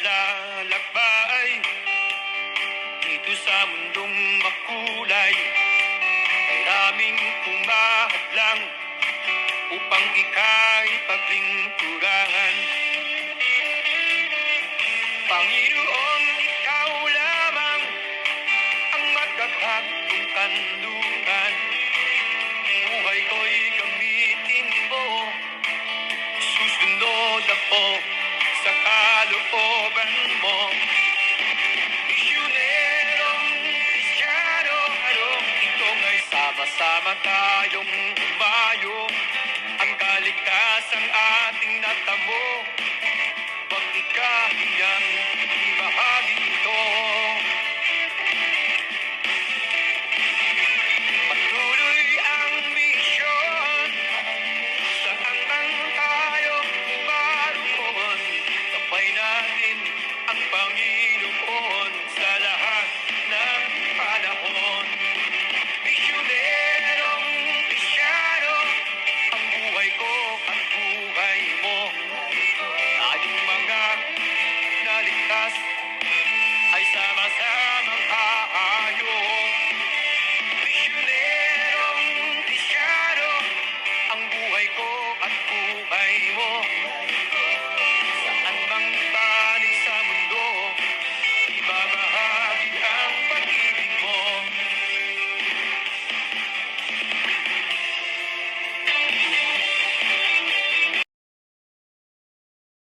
paglalakbay dito sa mundong makulay. Maraming humahadlang upang ika'y paglingkuran. Panginoon, ikaw lamang ang matatag kong kanlungan. Buhay ko'y gamitin mo, susunod ako sa kalooban mo. Misyonerong Kristiyano, anong ito nga'y sama-sama tayong umayo. Ang kaligtasang ating natamo